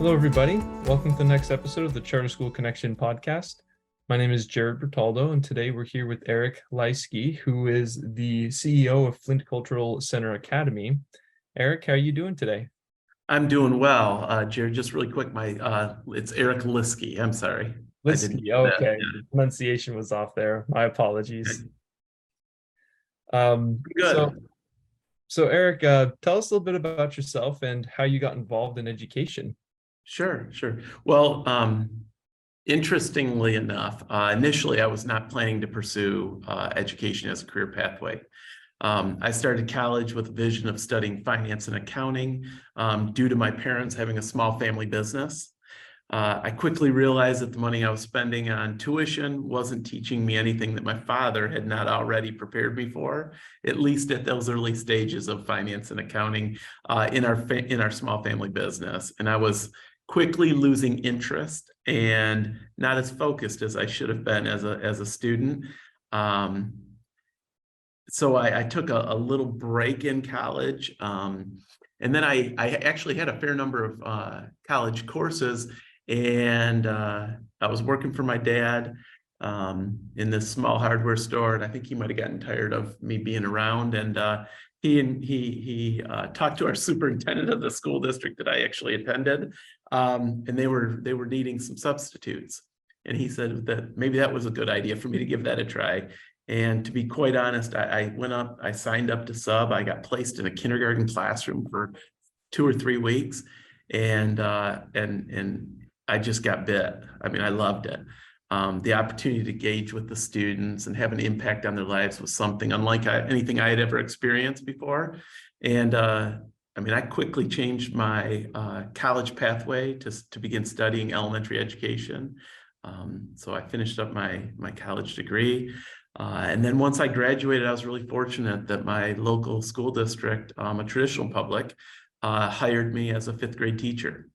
Hello, everybody. Welcome to the next episode of the Charter School Connection podcast. My name is Jared Bertaldo, and today we're here with Eric Lieske, who is the CEO of Flint Cultural Center Academy. Eric, how are you doing today? I'm doing well, Jared. Just really quick, it's Eric Lieske. I'm sorry. Lieske, okay. Pronunciation was off there. My apologies. Good. So Eric, tell us a little bit about yourself and how you got involved in education. Sure. Well, interestingly enough, initially I was not planning to pursue education as a career pathway. I started college with a vision of studying finance and accounting due to my parents having a small family business. I quickly realized that the money I was spending on tuition wasn't teaching me anything that my father had not already prepared me for, at least at those early stages of finance and accounting in our small family business. And I was quickly losing interest and not as focused as I should have been as a student. So I took a little break in college. And then I actually had a fair number of college courses, and I was working for my dad in this small hardware store. And I think he might've gotten tired of me being around. And he talked to our superintendent of the school district that I actually attended. And they were needing some substitutes. And he said that maybe that was a good idea for me to give that a try. And to be quite honest, I went up, I signed up to sub. I got placed in a kindergarten classroom for 2 or 3 weeks, and I just got bit. I mean, I loved it. The opportunity to engage with the students and have an impact on their lives was something unlike anything I had ever experienced before. And I quickly changed my college pathway to begin studying elementary education. So I finished up my college degree. And then once I graduated, I was really fortunate that my local school district, a traditional public, hired me as a 5th grade teacher.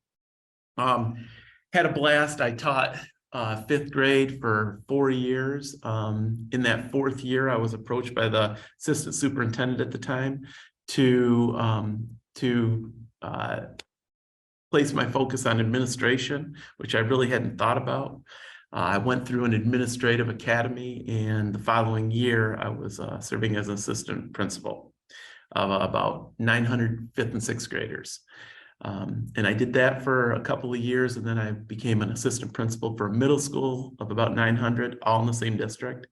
Had a blast. I taught 5th grade for 4 years. In that 4th year, I was approached by the assistant superintendent at the time to place my focus on administration, which I really hadn't thought about. I went through an administrative academy, and the following year I was serving as an assistant principal of about 900 5th and 6th graders. And I did that for a couple of years, and then I became an assistant principal for a middle school of about 900, all in the same district.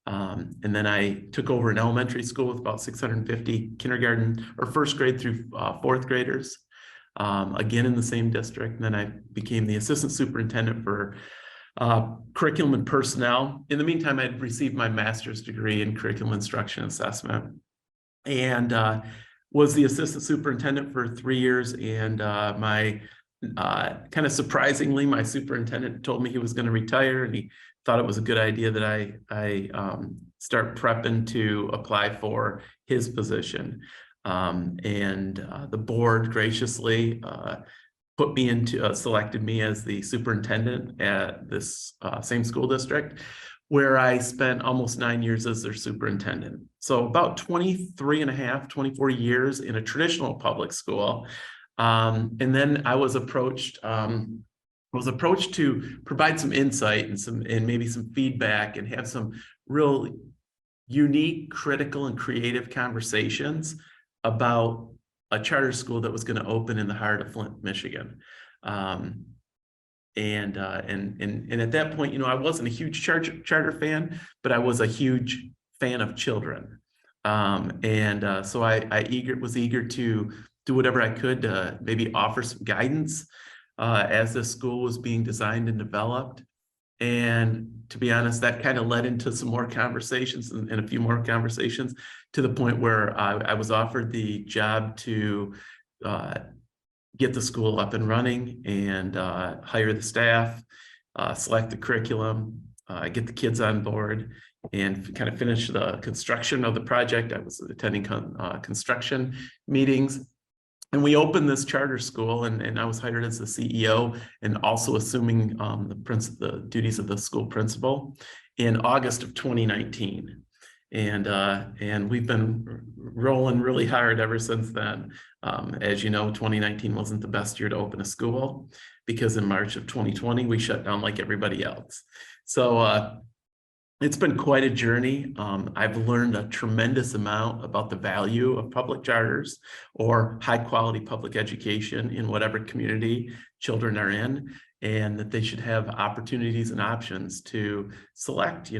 And then I took over an elementary school with about 650 kindergarten or 1st grade through 4th graders, again in the same district. And then I became the assistant superintendent for curriculum and personnel. In the meantime, I had received my master's degree in curriculum instruction assessment, and was the assistant superintendent for 3 years. And kind of surprisingly, my superintendent told me he was going to retire, and he thought it was a good idea that I start prepping to apply for his position. The board graciously put me into selected me as the superintendent at this same school district, where I spent almost 9 years as their superintendent. So about 23 and a half, 24 years in a traditional public school. And then I was approached to provide some insight and maybe some feedback and have some real unique, critical, and creative conversations about a charter school that was going to open in the heart of Flint, Michigan. And at that point, I wasn't a huge charter fan, but I was a huge fan of children. So I was eager to do whatever I could to maybe offer some guidance as the school was being designed and developed. And to be honest, that kind of led into some more conversations and a few more conversations, to the point where I was offered the job to get the school up and running and hire the staff, select the curriculum, get the kids on board, and kind of finish the construction of the project. I was attending construction meetings. And we opened this charter school, and I was hired as the CEO and also assuming the duties of the school principal in August of 2019. And we've been rolling really hard ever since then. As you know, 2019 wasn't the best year to open a school because in March of 2020, we shut down like everybody else. So it's been quite a journey. I've learned a tremendous amount about the value of public charters or high quality public education in whatever community children are in, and that they should have opportunities and options to select.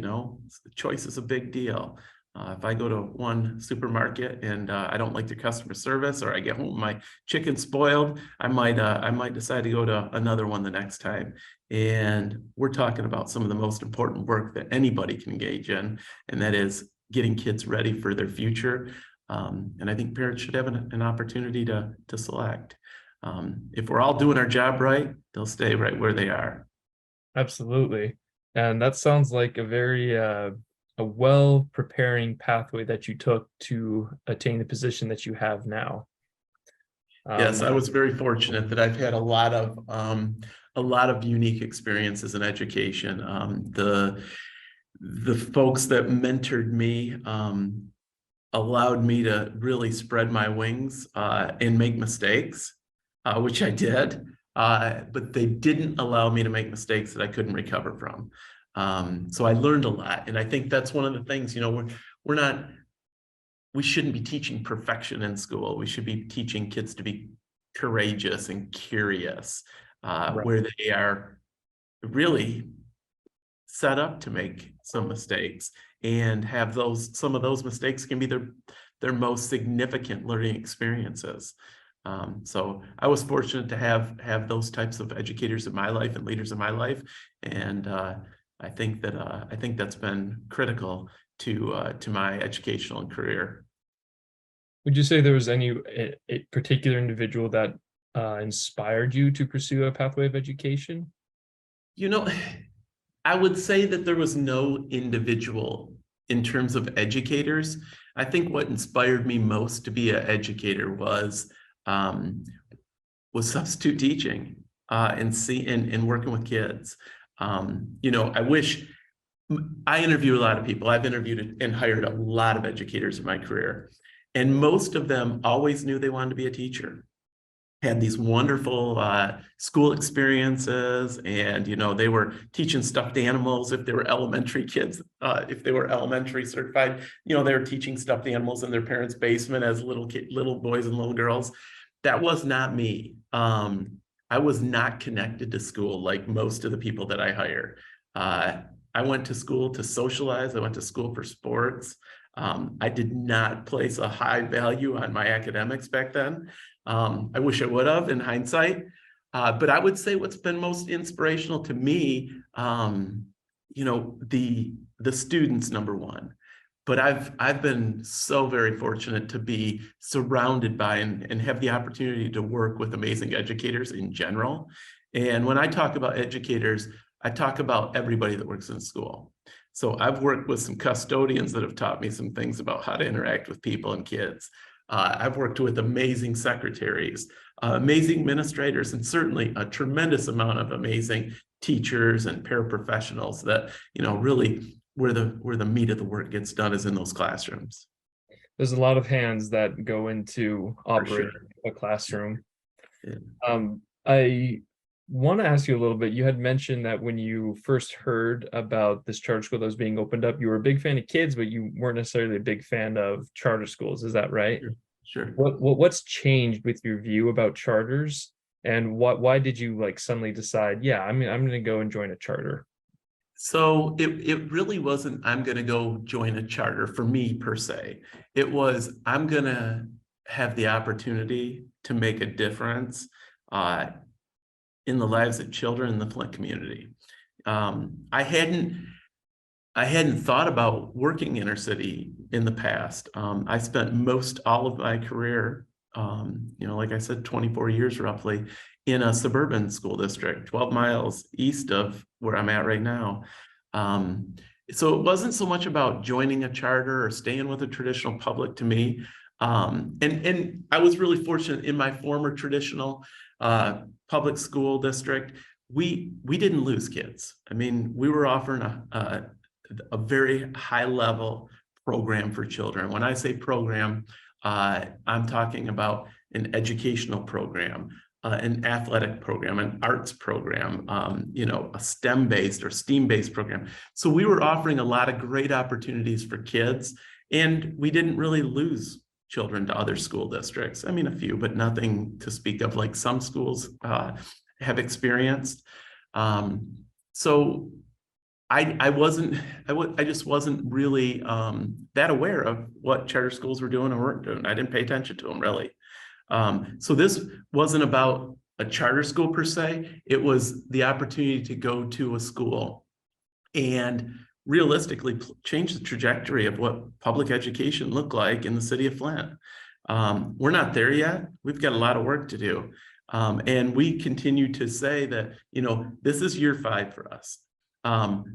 Choice is a big deal. If I go to one supermarket and I don't like the customer service, or I get home my chicken spoiled, I might decide to go to another one the next time. And we're talking about some of the most important work that anybody can engage in, and that is getting kids ready for their future. And I think parents should have an opportunity to select. If we're all doing our job right, they'll stay right where they are. Absolutely. And that sounds like a very a well preparing pathway that you took to attain the position that you have now. Yes, I was very fortunate that I've had a lot of unique experiences in education. The folks that mentored me allowed me to really spread my wings and make mistakes, which I did. But they didn't allow me to make mistakes that I couldn't recover from. So I learned a lot, and I think that's one of the things. We shouldn't be teaching perfection in school. We should be teaching kids to be courageous and curious, Right. where they are really set up to make some mistakes, and have some of those mistakes can be their most significant learning experiences. So I was fortunate to have those types of educators in my life and leaders in my life, and I think that's been critical to my educational and career. Would you say there was any a particular individual that inspired you to pursue a pathway of education? You know, I would say that there was no individual in terms of educators. I think what inspired me most to be an educator was substitute teaching and working with kids. I interview a lot of people. I've interviewed and hired a lot of educators in my career, and most of them always knew they wanted to be a teacher. Had these wonderful school experiences, and they were teaching stuffed animals if they were elementary kids. If they were elementary certified, they were teaching stuffed animals in their parents' basement as little boys and little girls. That was not me. I was not connected to school like most of the people that I hire. I went to school to socialize. I went to school for sports. I did not place a high value on my academics back then. I wish I would have in hindsight. But I would say what's been most inspirational to me, the students, number one. But I've been so very fortunate to be surrounded by and have the opportunity to work with amazing educators in general. And when I talk about educators, I talk about everybody that works in school. So I've worked with some custodians that have taught me some things about how to interact with people and kids. I've worked with amazing secretaries, amazing administrators, and certainly a tremendous amount of amazing teachers and paraprofessionals that, really where the meat of the work gets done is in those classrooms. There's a lot of hands that go into operating sure. a classroom. Yeah. I want to ask you a little bit. You had mentioned that when you first heard about this charter school that was being opened up, you were a big fan of kids, but you weren't necessarily a big fan of charter schools. Is that right? Sure. What's changed with your view about charters, and why did you suddenly decide, yeah, I'm going to go and join a charter? So it really wasn't, I'm going to go join a charter for me per se. It was, I'm going to have the opportunity to make a difference in the lives of children in the Flint community. I hadn't thought about working inner city in the past. I spent most all of my career, like I said, 24 years roughly, in a suburban school district, 12 miles east of where I'm at right now. So it wasn't so much about joining a charter or staying with a traditional public to me. And I was really fortunate in my former traditional public school district. We didn't lose kids. I mean, we were offering a very high level program for children. When I say program, I'm talking about an educational program, an athletic program, an arts program, a STEM-based or STEAM-based program. So we were offering a lot of great opportunities for kids, and we didn't really lose children to other school districts. I mean, a few, but nothing to speak of like some schools have experienced. So I just wasn't really that aware of what charter schools were doing or weren't doing. I didn't pay attention to them really. So this wasn't about a charter school per se. It was the opportunity to go to a school and realistically change the trajectory of what public education looked like in the city of Flint. We're not there yet. We've got a lot of work to do. And we continue to say that, this is year 5 for us.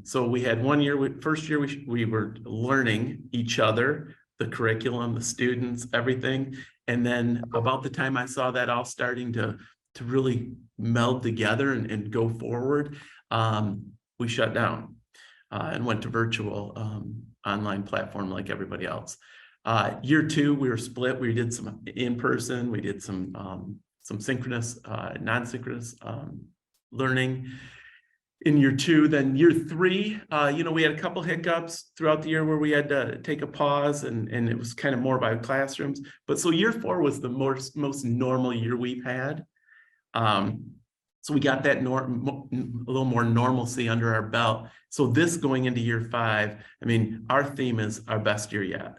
So we had 1 year, first year we were learning each other, the curriculum, the students, everything. And then about the time I saw that all starting to really meld together and go forward, we shut down and went to virtual online platform like everybody else. Year 2, we were split. We did some in-person, we did some synchronous, non-synchronous learning in year 2. Then year 3, we had a couple hiccups throughout the year where we had to take a pause, and it was kind of more by classrooms. But so year 4 was the most normal year we've had. So we got that a little more normalcy under our belt. So this going into year 5, I mean, our theme is our best year yet.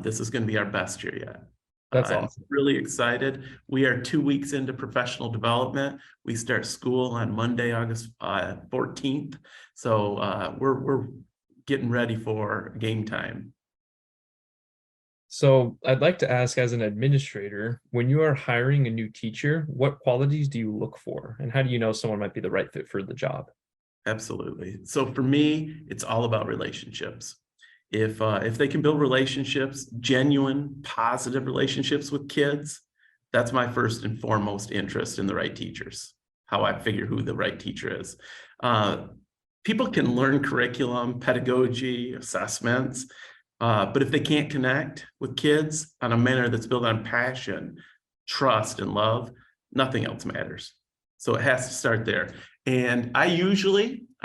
This is going to be our best year yet. That's I'm awesome. really excited. We are 2 weeks into professional development. We start school on Monday, August 14th. So we're getting ready for game time. So I'd like to ask, as an administrator, when you are hiring a new teacher, what qualities do you look for? And how do you know someone might be the right fit for the job? Absolutely. So for me, it's all about relationships. If they can build relationships, genuine, positive relationships with kids, that's my first and foremost interest in the right teachers, how I figure who the right teacher is. People can learn curriculum, pedagogy, assessments, but if they can't connect with kids on a manner that's built on passion, trust, and love, nothing else matters. So it has to start there. And I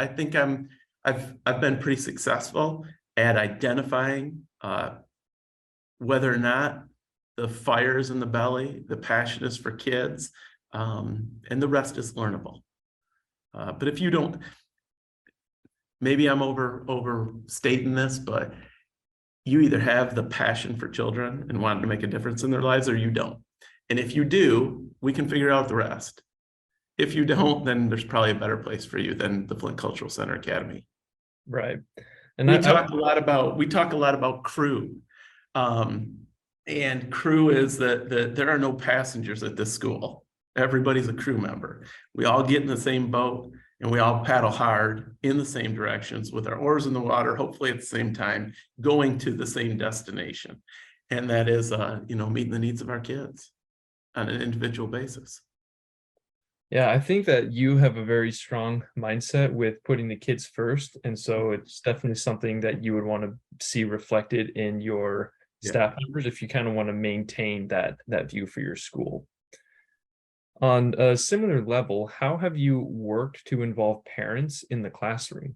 think I've been pretty successful at identifying whether or not the fire is in the belly, the passion is for kids, and the rest is learnable. But if you don't, maybe I'm overstating this, but you either have the passion for children and want to make a difference in their lives, or you don't. And if you do, we can figure out the rest. If you don't, then there's probably a better place for you than the Flint Cultural Center Academy. Right. And we talk a lot about crew. And crew is that there are no passengers at this school. Everybody's a crew member. We all get in the same boat and we all paddle hard in the same directions with our oars in the water, hopefully at the same time, going to the same destination. And that is, meeting the needs of our kids on an individual basis. Yeah, I think that you have a very strong mindset with putting the kids first. And so it's definitely something that you would want to see reflected in your staff members if you kind of want to maintain that view for your school. On a similar level, how have you worked to involve parents in the classroom?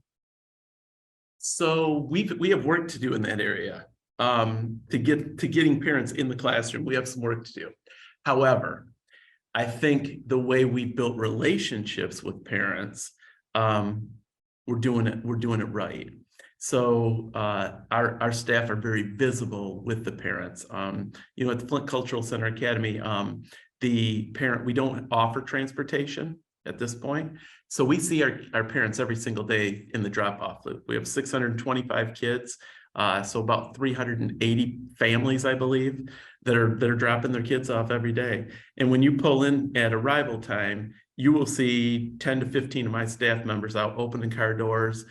So we have work to do in that area. To getting parents in the classroom, we have some work to do. However, I think the way we built relationships with parents, we're doing it right. So our staff are very visible with the parents. At the Flint Cultural Center Academy, we don't offer transportation at this point. So we see our parents every single day in the drop-off loop. We have 625 kids, so about 380 families, I believe, that are dropping their kids off every day. And when you pull in at arrival time, you will see 10 to 15 of my staff members out opening car doors,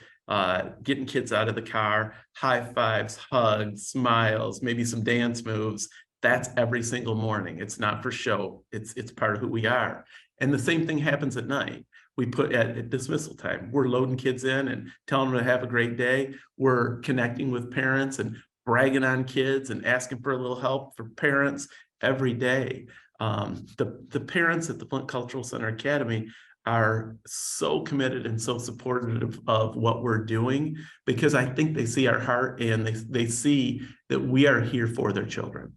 getting kids out of the car, high fives, hugs, smiles, maybe some dance moves. That's every single morning. It's not for show. It's part of who we are. And the same thing happens at night. we put at dismissal time. We're loading kids in and telling them to have a great day. We're connecting with parents and bragging on kids and asking for a little help for parents every day. The parents at the Flint Cultural Center Academy are so committed and so supportive of what we're doing, because I think they see our heart and they see that we are here for their children.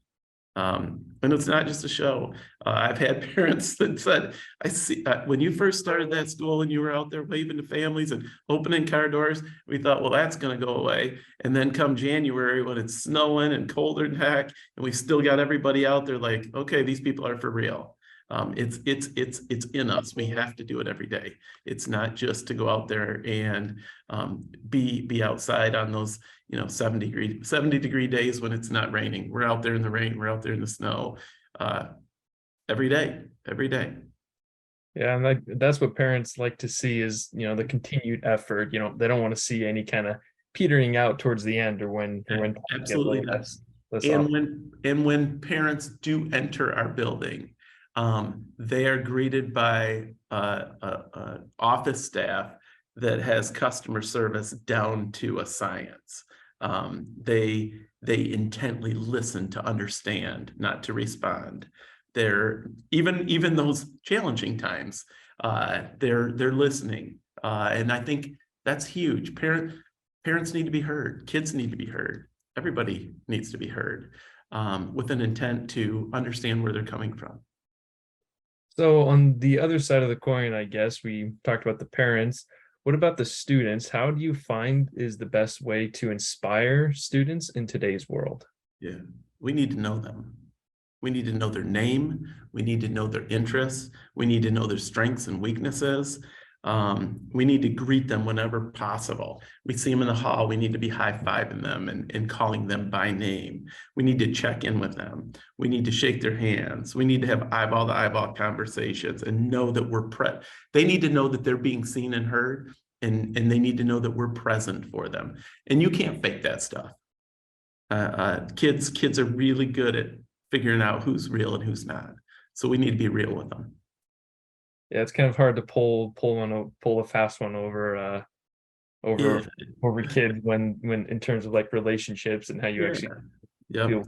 And it's not just a show. I've had parents that said, I see, when you first started that school and you were out there waving to families and opening car doors, we thought, well, that's going to go away. And then come January, when it's snowing and colder than heck, and we still got everybody out there like, okay, these people are for real. It's in us. We have to do it every day. It's not just to go out there and be outside on those 70 degree days when it's not raining. We're out there in the rain. We're out there in the snow every day. Yeah, and that's what parents like to see is, the continued effort. They don't want to see any kind of petering out towards the end, or when Absolutely less and when parents do enter our building, they are greeted by office staff that has customer service down to a science. They intently listen to understand, not to respond. They're even those challenging times, they're listening, and I think that's huge. Parents need to be heard. Kids need to be heard. Everybody needs to be heard, with an intent to understand where they're coming from. So on the other side of the coin, I guess we talked about the parents. What about the students? How do you find is the best way to inspire students in today's world? Yeah, we need to know them. We need to know their name. We need to know their interests. We need to know their strengths and weaknesses. We need to greet them whenever possible. We see them in the hall, we need to be high-fiving them and calling them by name. We need to check in with them. We need to shake their hands. We need to have eyeball-to-eyeball conversations and know that they need to know that they're being seen and heard, and they need to know that we're present for them. And you can't fake that stuff. Kids are really good at figuring out who's real and who's not. So we need to be real with them. Yeah, it's kind of hard to pull a fast one over kids when in terms of like relationships and how you actually feel.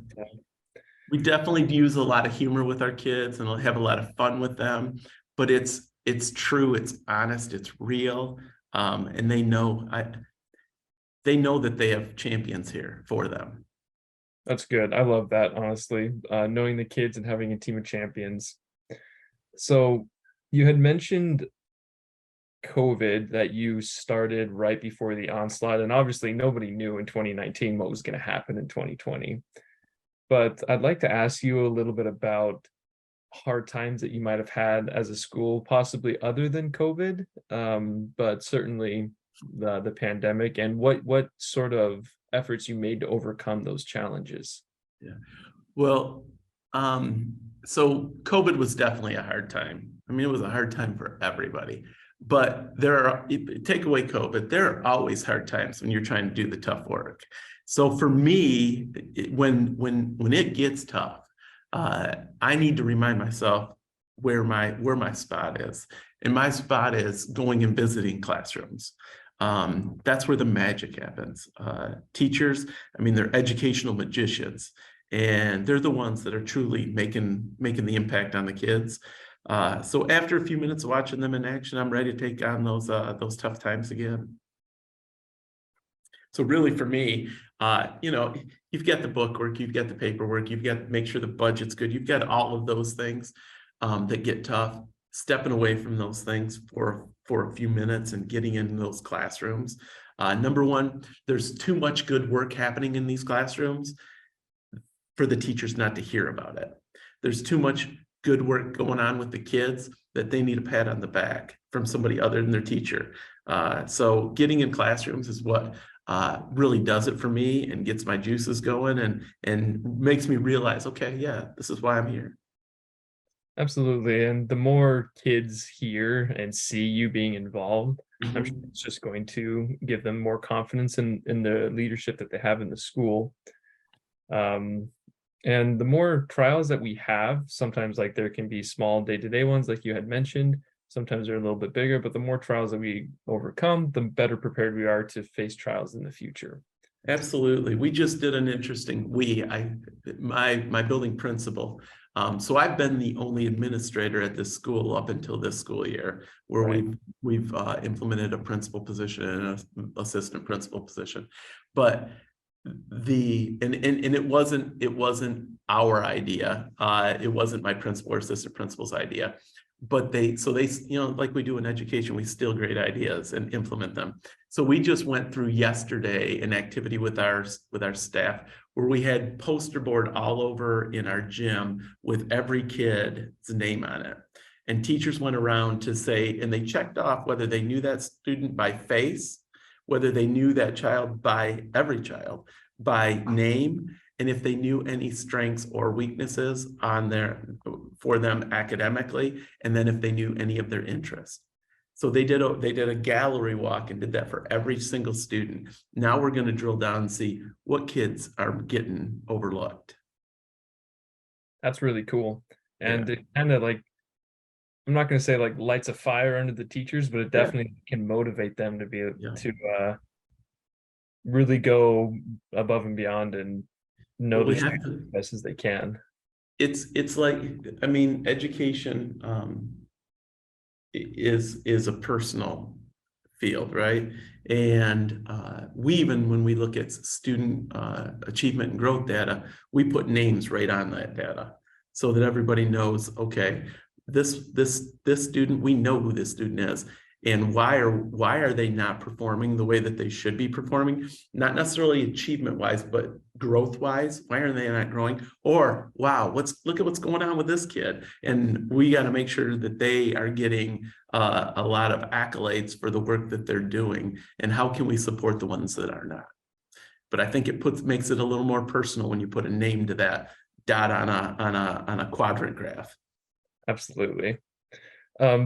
We definitely use a lot of humor with our kids and have a lot of fun with them, but it's true, it's honest, it's real, and they know that they have champions here for them. That's good. I love that, honestly, knowing the kids and having a team of champions. So you had mentioned COVID, that you started right before the onslaught, and obviously nobody knew in 2019 what was going to happen in 2020. But I'd like to ask you a little bit about hard times that you might have had as a school, possibly other than COVID, but certainly the pandemic, and what sort of efforts you made to overcome those challenges. Yeah. Well, so COVID was definitely a hard time. I mean, it was a hard time for everybody. But take away COVID, there are always hard times when you're trying to do the tough work. So for me, when it gets tough, I need to remind myself where my spot is. And my spot is going and visiting classrooms. That's where the magic happens. Teachers, I mean, they're educational magicians, and they're the ones that are truly making the impact on the kids. So after a few minutes of watching them in action, I'm ready to take on those tough times again. So really for me, you've got the bookwork, you've got the paperwork, you've got to make sure the budget's good. You've got all of those things that get tough. Stepping away from those things for a few minutes and getting into those classrooms. Number one, there's too much good work happening in these classrooms for the teachers not to hear about it. There's too much good work going on with the kids that they need a pat on the back from somebody other than their teacher. So getting in classrooms is what really does it for me and gets my juices going and makes me realize, okay, yeah, this is why I'm here. Absolutely. And the more kids hear and see you being involved, I'm sure it's just going to give them more confidence in the leadership that they have in the school. And the more trials that we have, sometimes like there can be small day-to-day ones like you had mentioned. Sometimes they're a little bit bigger, but the more trials that we overcome, the better prepared we are to face trials in the future. Absolutely. We just did an interesting, my building principal. So I've been the only administrator at this school up until this school year, where Right. we've implemented a principal position and an assistant principal position. But it wasn't our idea. It wasn't my principal or assistant principal's idea. But they, like we do in education, we steal great ideas and implement them. So we just went through yesterday an activity with our staff where we had poster board all over in our gym with every kid's name on it. And teachers went around to say, and they checked off whether they knew that student by face, whether they knew that child by every child by name, and if they knew any strengths or weaknesses for them academically, and then if they knew any of their interests. So they did a gallery walk and did that for every single student. Now we're going to drill down and see what kids are getting overlooked. That's really cool. And it kind of like, I'm not going to say like lights a fire under the teachers, but it definitely can motivate them to be able to really go above and beyond and know the students as best as they can. It's like, I mean, education is a personal field, right? And we, even when we look at student achievement and growth data, we put names right on that data so that everybody knows, okay, this student, we know who this student is. And why are they not performing the way that they should be performing? Not necessarily achievement wise, but growth wise. Why are they not growing? Or wow, look at what's going on with this kid. And we got to make sure that they are getting a lot of accolades for the work that they're doing. And how can we support the ones that are not? But I think it makes it a little more personal when you put a name to that dot on a quadrant graph. Absolutely.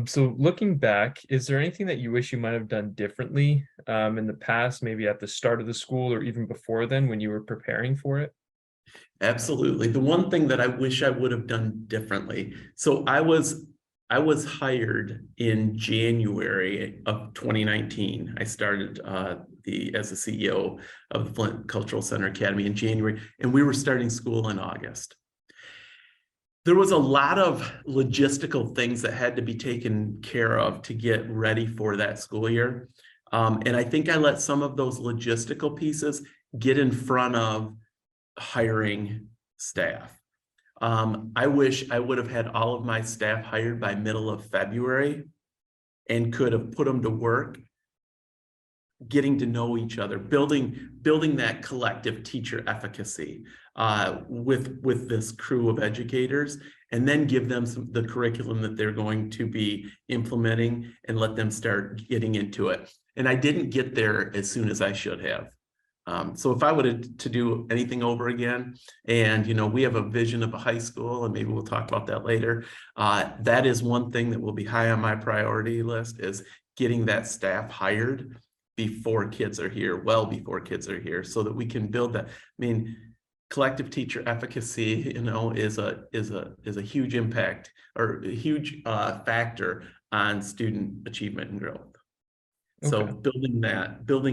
So looking back, is there anything that you wish you might have done differently in the past, maybe at the start of the school or even before then when you were preparing for it? Absolutely. The one thing that I wish I would have done differently. So I was hired in January of 2019. I started as the CEO of the Flint Cultural Center Academy in January, and we were starting school in August. There was a lot of logistical things that had to be taken care of to get ready for that school year. And I think I let some of those logistical pieces get in front of hiring staff. I wish I would have had all of my staff hired by middle of February and could have put them to work getting to know each other, building that collective teacher efficacy with this crew of educators, and then give them the curriculum that they're going to be implementing and let them start getting into it. And I didn't get there as soon as I should have. So if I would to do anything over again, and we have a vision of a high school, and maybe we'll talk about that later, that is one thing that will be high on my priority list, is getting that staff hired before kids are here, well before kids are here, so that we can build that. I mean, collective teacher efficacy, is a huge impact or a huge factor on student achievement and growth. So building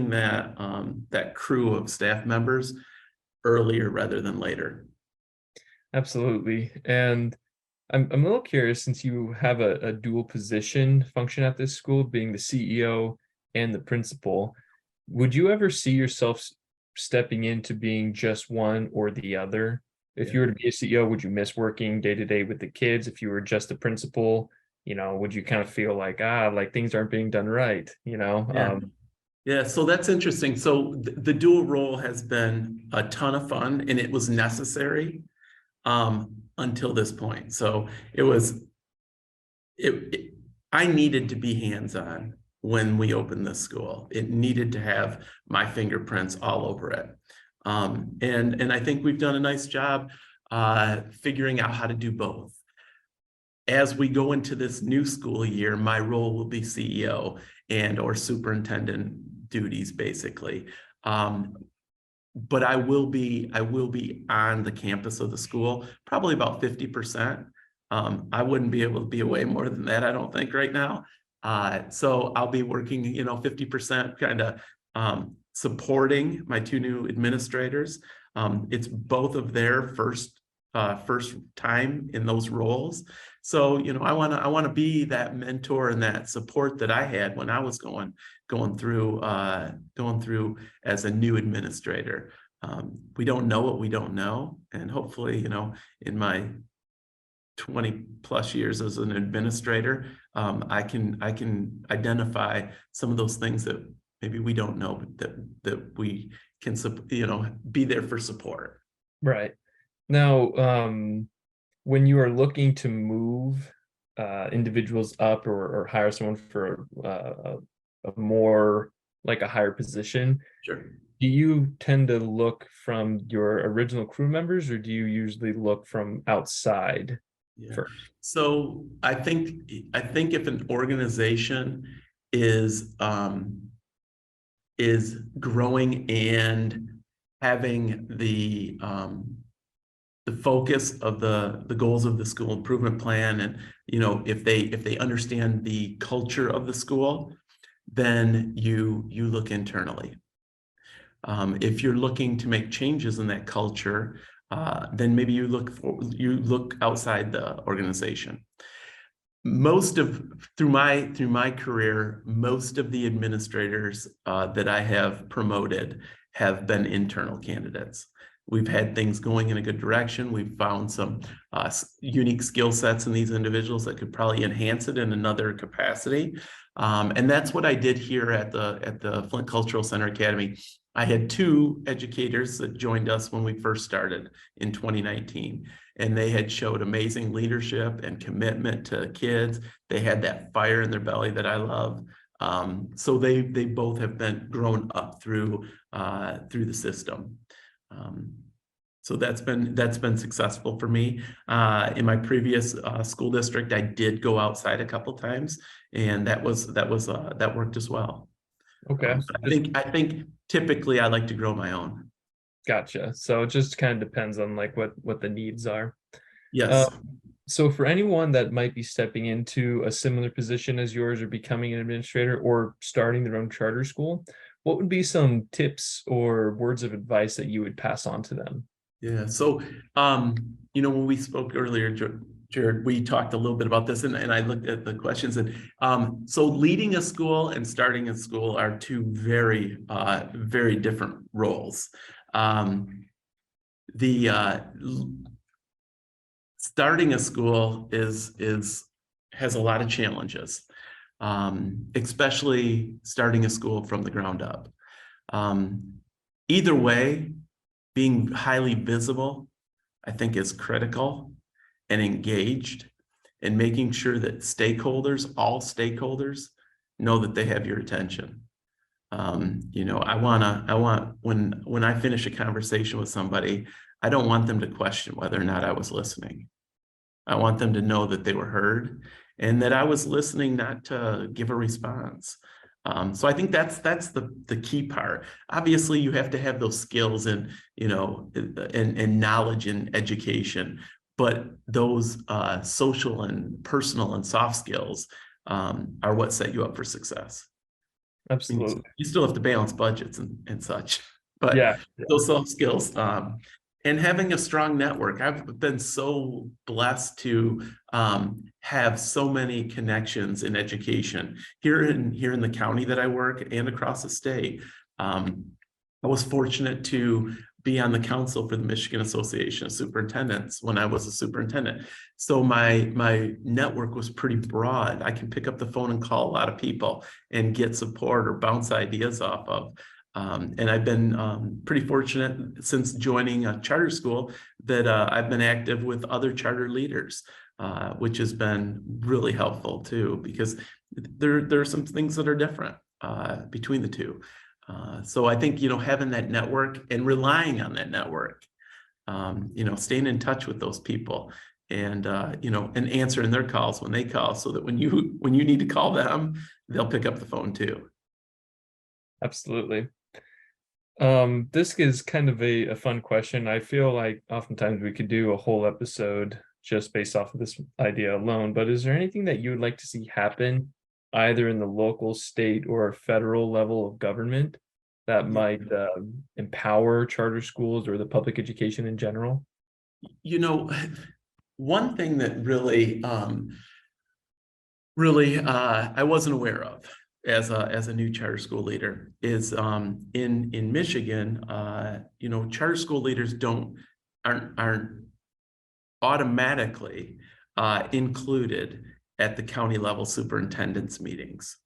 that crew of staff members earlier rather than later. Absolutely. And I'm a little curious, since you have a dual position function at this school, being the CEO and the principal, would you ever see yourself stepping into being just one or the other? If you were to be a CEO, would you miss working day to day with the kids? If you were just a principal, would you kind of feel like things aren't being done right? Yeah, so that's interesting. So the dual role has been a ton of fun, and it was necessary until this point. So I needed to be hands-on when we opened this school. It needed to have my fingerprints all over it. And I think we've done a nice job figuring out how to do both. As we go into this new school year, my role will be CEO or superintendent duties, basically. But I will be on the campus of the school, probably about 50%. I wouldn't be able to be away more than that, I don't think, right now. So I'll be working, 50% kind of supporting my two new administrators. It's both of their first time in those roles. So, I want to be that mentor and that support that I had when I was going through as a new administrator. We don't know what we don't know, and hopefully, in my 20 plus years as an administrator, I can identify some of those things that maybe we don't know, but that we can be there for support. Right. Now, when you are looking to move individuals up or hire someone for a more like a higher position, Sure. do you tend to look from your original crew members, or do you usually look from outside Yeah. first? So I think if an organization is growing and having the focus of the goals of the school improvement plan, and if they understand the culture of the school, then you look internally. If you're looking to make changes in that culture, then maybe you look outside the organization. Through my career, most of the administrators that I have promoted have been internal candidates. We've had things going in a good direction. We've found some unique skill sets in these individuals that could probably enhance it in another capacity. And that's what I did here at the Flint Cultural Center Academy. I had two educators that joined us when we first started in 2019, and they had showed amazing leadership and commitment to kids. They had that fire in their belly that I love. So they both have been grown up through the system. So that's been successful for me. In my previous school district, I did go outside a couple times, and that worked as well. Okay. I think typically I like to grow my own. Gotcha. So it just kind of depends on like what the needs are. Yes. So for anyone that might be stepping into a similar position as yours, or becoming an administrator, or starting their own charter school, what would be some tips or words of advice that you would pass on to them? Yeah. So, when we spoke earlier, Jared, we talked a little bit about this, and I looked at the questions, and so leading a school and starting a school are two very, very different roles. Starting a school has a lot of challenges, especially starting a school from the ground up. Either way, being highly visible, I think, is critical, and engaged, and making sure that all stakeholders, know that they have your attention. I want when I finish a conversation with somebody, I don't want them to question whether or not I was listening. I want them to know that they were heard, and that I was listening, not to give a response. So I think that's the key part. Obviously, you have to have those skills and knowledge and education, but those social and personal and soft skills are what set you up for success. Absolutely. You still have to balance budgets and such, but Yeah. those soft skills, and having a strong network. I've been so blessed to have so many connections in education here in the county that I work, and across the state. I was fortunate to be on the council for the Michigan Association of Superintendents when I was a superintendent. So my network was pretty broad. I can pick up the phone and call a lot of people and get support or bounce ideas off of. And I've been pretty fortunate since joining a charter school that I've been active with other charter leaders, which has been really helpful too, because there are some things that are different between the two. So I think, having that network and relying on that network, staying in touch with those people, and and answering their calls when they call, so that when you need to call them, they'll pick up the phone too. Absolutely. This is kind of a fun question. I feel like oftentimes we could do a whole episode just based off of this idea alone, but is there anything that you would like to see happen either in the local, state, or federal level of government that might empower charter schools or the public education in general? You know, one thing that really I wasn't aware of as a new charter school leader is in Michigan, you know, charter school leaders aren't automatically included at the county level superintendent's meetings.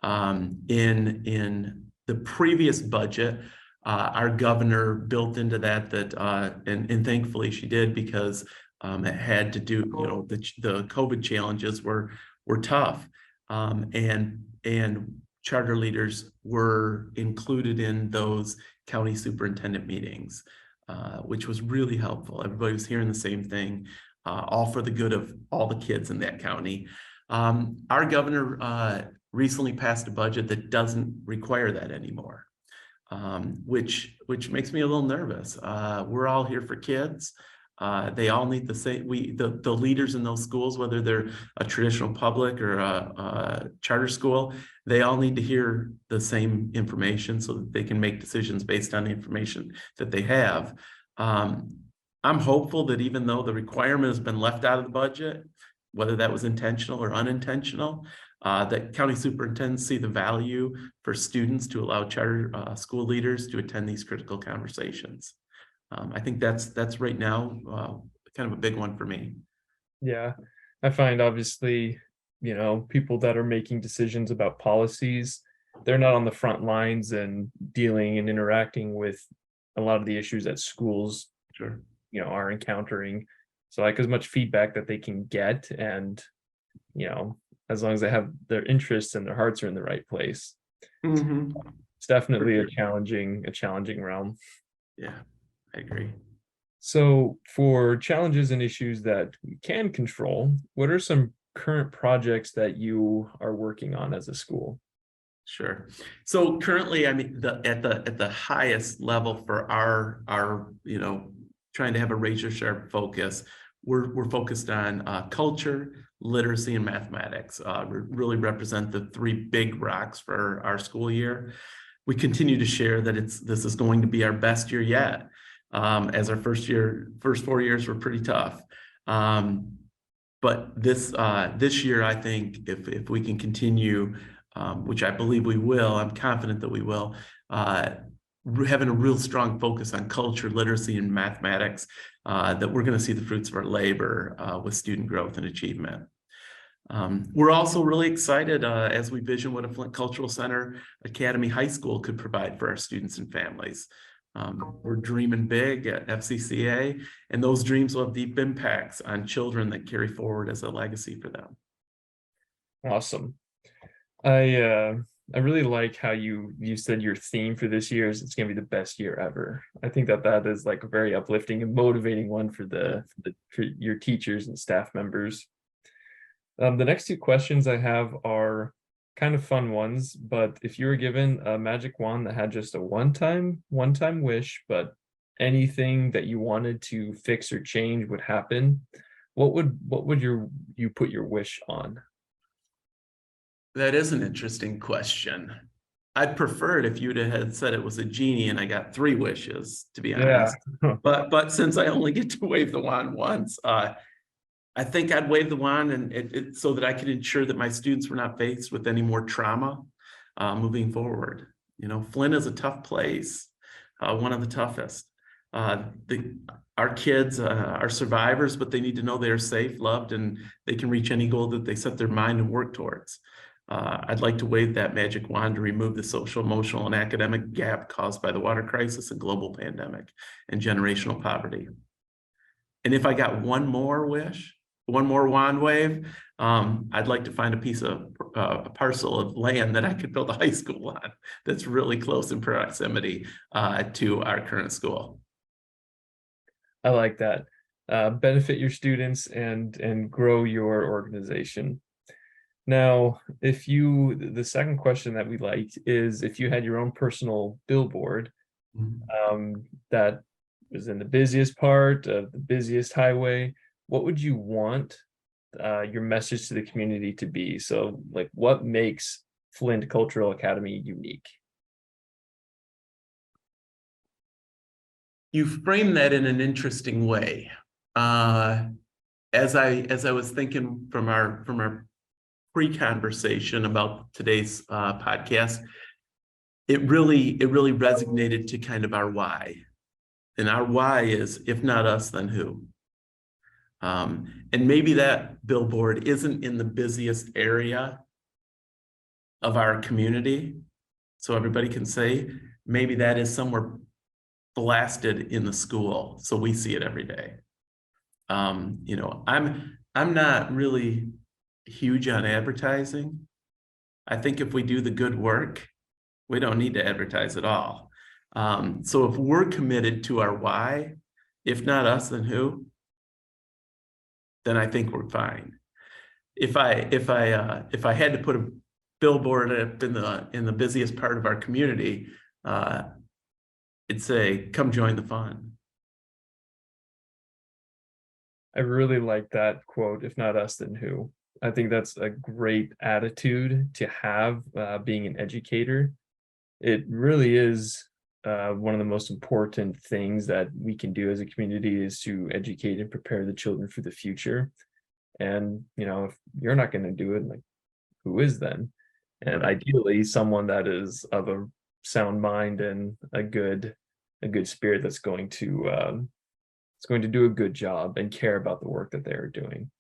In the previous budget, our governor built into that and thankfully she did, because it had to do, you know, the COVID challenges were tough, and charter leaders were included in those county superintendent meetings, which was really helpful. Everybody was hearing the same thing, all for the good of all the kids in that county. Our governor recently passed a budget that doesn't require that anymore, which makes me a little nervous. We're all here for kids. They all need the same, the leaders in those schools, whether they're a traditional public or a charter school, they all need to hear the same information so that they can make decisions based on the information that they have. I'm hopeful that even though the requirement has been left out of the budget, whether that was intentional or unintentional, that county superintendents see the value for students to allow charter school leaders to attend these critical conversations. I think that's right now kind of a big one for me. Yeah, I find obviously, you know, people that are making decisions about policies, they're not on the front lines and dealing and interacting with a lot of the issues that schools, Sure. you know, are encountering. So like as much feedback that they can get, and you know, as long as they have their interests and their hearts are in the right place, it's definitely a challenging realm. Yeah, I agree. So for challenges and issues that we can control, what are some current projects that you are working on as a school? Sure. So currently, I mean, at the highest level for our you know, trying to have a razor sharp focus, we're focused on culture, literacy, and mathematics. Really represent the three big rocks for our school year. We continue to share that this is going to be our best year yet, as our first 4 years were pretty tough. But this year, I think if we can continue, which I believe we will, I'm confident that we will, having a real strong focus on culture, literacy, and mathematics, that we're going to see the fruits of our labor with student growth and achievement. We're also really excited as we vision what a Flint Cultural Center Academy High School could provide for our students and families. We're dreaming big at FCCA, and those dreams will have deep impacts on children that carry forward as a legacy for them. Awesome. I really like how you said your theme for this year is it's going to be the best year ever. I think that is like a very uplifting and motivating one for for your teachers and staff members. The next two questions I have are kind of fun ones, but if you were given a magic wand that had just a one-time wish, but anything that you wanted to fix or change would happen, what would you put your wish on? That is an interesting question. I'd prefer it if you'd have said it was a genie and I got 3 wishes, to be honest. Yeah. But since I only get to wave the wand once, I think I'd wave the wand and so that I could ensure that my students were not faced with any more trauma moving forward. You know, Flint is a tough place, one of the toughest. Our kids are survivors, but they need to know they are safe, loved, and they can reach any goal that they set their mind and work towards. I'd like to wave that magic wand to remove the social, emotional, and academic gap caused by the water crisis and global pandemic and generational poverty. And if I got one more wish, one more wand wave, I'd like to find a parcel of land that I could build a high school on that's really close in proximity to our current school. I like that. Benefit your students and grow your organization. Now, the second question that we liked is if you had your own personal billboard that was in the busiest part of the busiest highway, what would you want your message to the community to be? So, like, what makes Flint Cultural Academy unique? You frame that in an interesting way. As I was thinking from our pre-conversation about today's podcast, it really resonated to kind of our why. And our why is, if not us, then who? And maybe that billboard isn't in the busiest area of our community, so everybody can say, maybe that is somewhere blasted in the school, so we see it every day. I'm not really huge on advertising. I think if we do the good work, we don't need to advertise at all. So if we're committed to our why, if not us, then who? Then I think we're fine. If I had to put a billboard up in the busiest part of our community, it'd say, "Come join the fun." I really like that quote, if not us, then who? I think that's a great attitude to have, being an educator. It really is one of the most important things that we can do as a community is to educate and prepare the children for the future. And, if you're not going to do it, like, who is then? And Right. ideally, someone that is of a sound mind and a good spirit that's going to do a good job and care about the work that they are doing.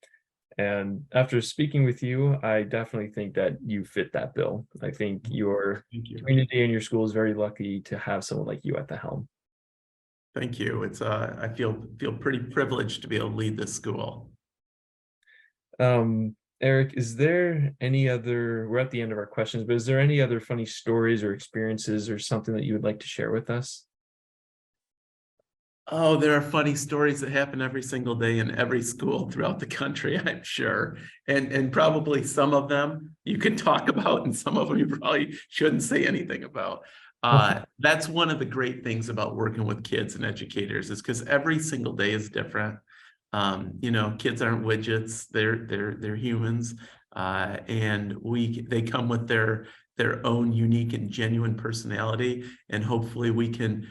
And after speaking with you, I definitely think that you fit that bill. I think your Thank you. community and your school is very lucky to have someone like you at the helm. Thank you. It's I feel pretty privileged to be able to lead this school. Eric, is there any other, we're at the end of our questions, but is there any other funny stories or experiences or something that you would like to share with us? Oh, there are funny stories that happen every single day in every school throughout the country, I'm sure. And probably some of them you can talk about, and some of them you probably shouldn't say anything about. That's one of the great things about working with kids and educators, is because every single day is different. Kids aren't widgets, they're humans. And they come with their own unique and genuine personality, and hopefully we can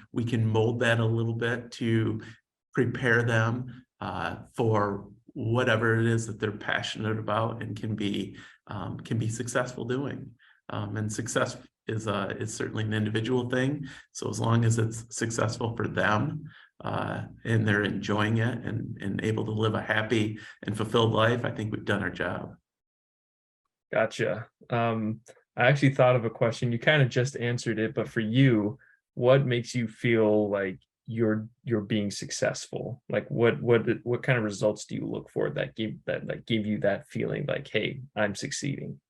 mold that a little bit to prepare them for whatever it is that they're passionate about and can be successful doing. And success is certainly an individual thing. So as long as it's successful for them, and they're enjoying it and able to live a happy and fulfilled life, I think we've done our job. Gotcha. I actually thought of a question. You kind of just answered it, but for you, what makes you feel like you're being successful? Like what kind of results do you look for that give you that feeling like, hey, I'm succeeding?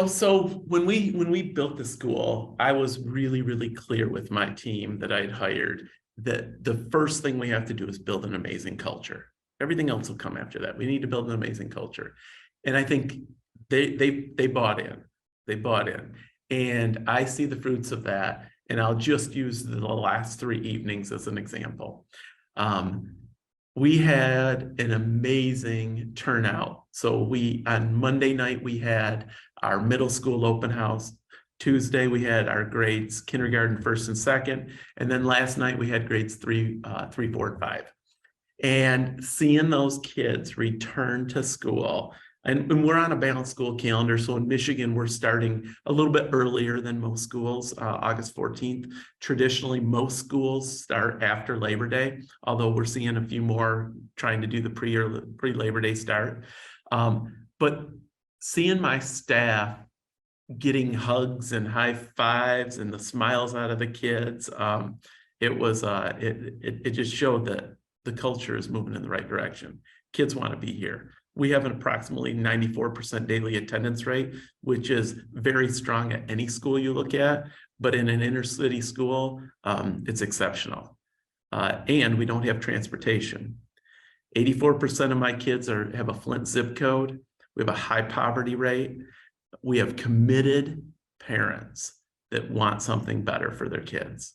So when we built the school, I was really, really clear with my team that I'd hired that the first thing we have to do is build an amazing culture. Everything else will come after that. We need to build an amazing culture. And I think they bought in. They bought in. And I see the fruits of that. And I'll just use the last 3 evenings as an example. We had an amazing turnout. So on Monday night, we had our middle school open house. Tuesday, we had our grades, kindergarten, first and second. And then last night we had grades 3, 4, and 5. And seeing those kids return to school, and we're on a balanced school calendar. So in Michigan, we're starting a little bit earlier than most schools, August 14th. Traditionally, most schools start after Labor Day, although we're seeing a few more trying to do the pre-Labor Day start. But seeing my staff getting hugs and high fives and the smiles out of the kids, it just showed that the culture is moving in the right direction. Kids want to be here. We have an approximately 94% daily attendance rate, which is very strong at any school you look at, but in an inner city school, it's exceptional. And we don't have transportation. 84% of my kids have a Flint zip code. We have a high poverty rate. We have committed parents that want something better for their kids.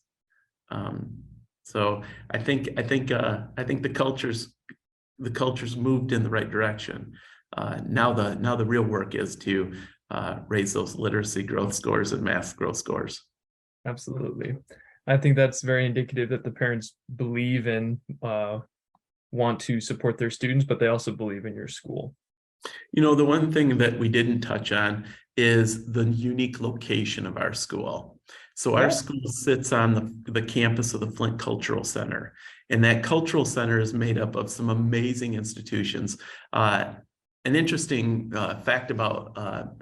So I think the culture's the culture's moved in the right direction. Now the real work is to raise those literacy growth scores and math growth scores. Absolutely. I think that's very indicative that the parents believe in want to support their students, but they also believe in your school. The one thing that we didn't touch on is the unique location of our school. So our school sits on the campus of the Flint Cultural Center, and that cultural center is made up of some amazing institutions. An interesting fact about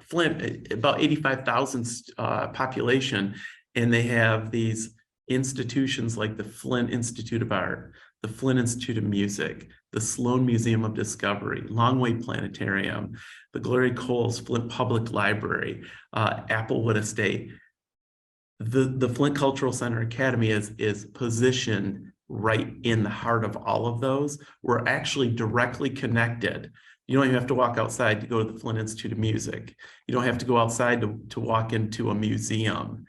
Flint, about 85,000 population, and they have these institutions like the Flint Institute of Art, the Flint Institute of Music, the Sloan Museum of Discovery, Longway Planetarium, the Glory Coles Flint Public Library, Applewood Estate. The Flint Cultural Center Academy is positioned right in the heart of all of those. We're actually directly connected. You don't even have to walk outside to go to the Flint Institute of Music. You don't have to go outside to walk into a museum.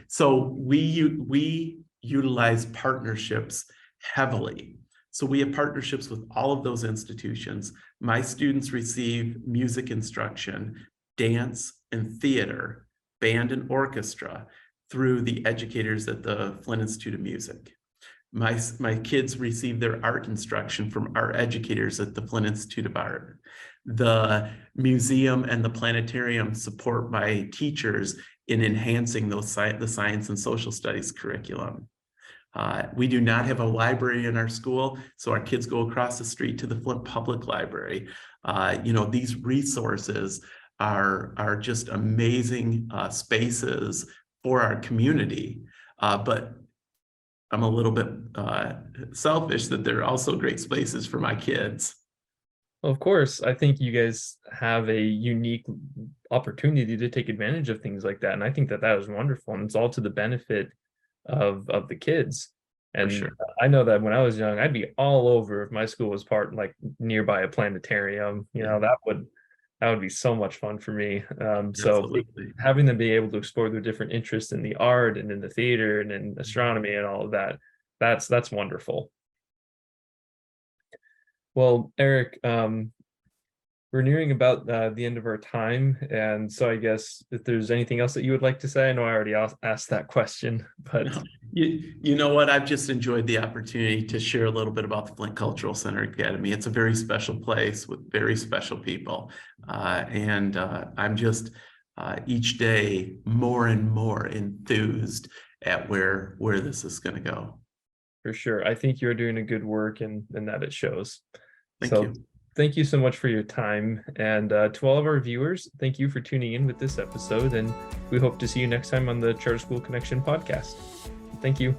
So we utilize partnerships heavily. So we have partnerships with all of those institutions. My students receive music instruction, dance and theater, band and orchestra through the educators at the Flint Institute of Music. My kids receive their art instruction from our educators at the Flint Institute of Art. The museum and the planetarium support my teachers in enhancing the science and social studies curriculum. We do not have a library in our school, so our kids go across the street to the Flint Public Library. These resources are just amazing spaces for our community, but I'm a little bit selfish that they're also great spaces for my kids. Well, of course, I think you guys have a unique opportunity to take advantage of things like that, and I think that is wonderful, and it's all to the benefit of the kids. And sure. I know that when I was young, I'd be all over if my school was like nearby a planetarium. That would be so much fun for me. So having them be able to explore their different interests in the art and in the theater and in astronomy and all of that, that's wonderful. Well, Eric, we're nearing about the end of our time, and so I guess if there's anything else that you would like to say. I know I already asked that question, but no. You know what? I've just enjoyed the opportunity to share a little bit about the Flint Cultural Center Academy. It's a very special place with very special people, and I'm just each day more and more enthused at where this is going to go. For sure, I think you're doing a good work, and that it shows. Thank you. Thank you so much for your time. And to all of our viewers, thank you for tuning in with this episode. And we hope to see you next time on the Charter School Connection podcast. Thank you.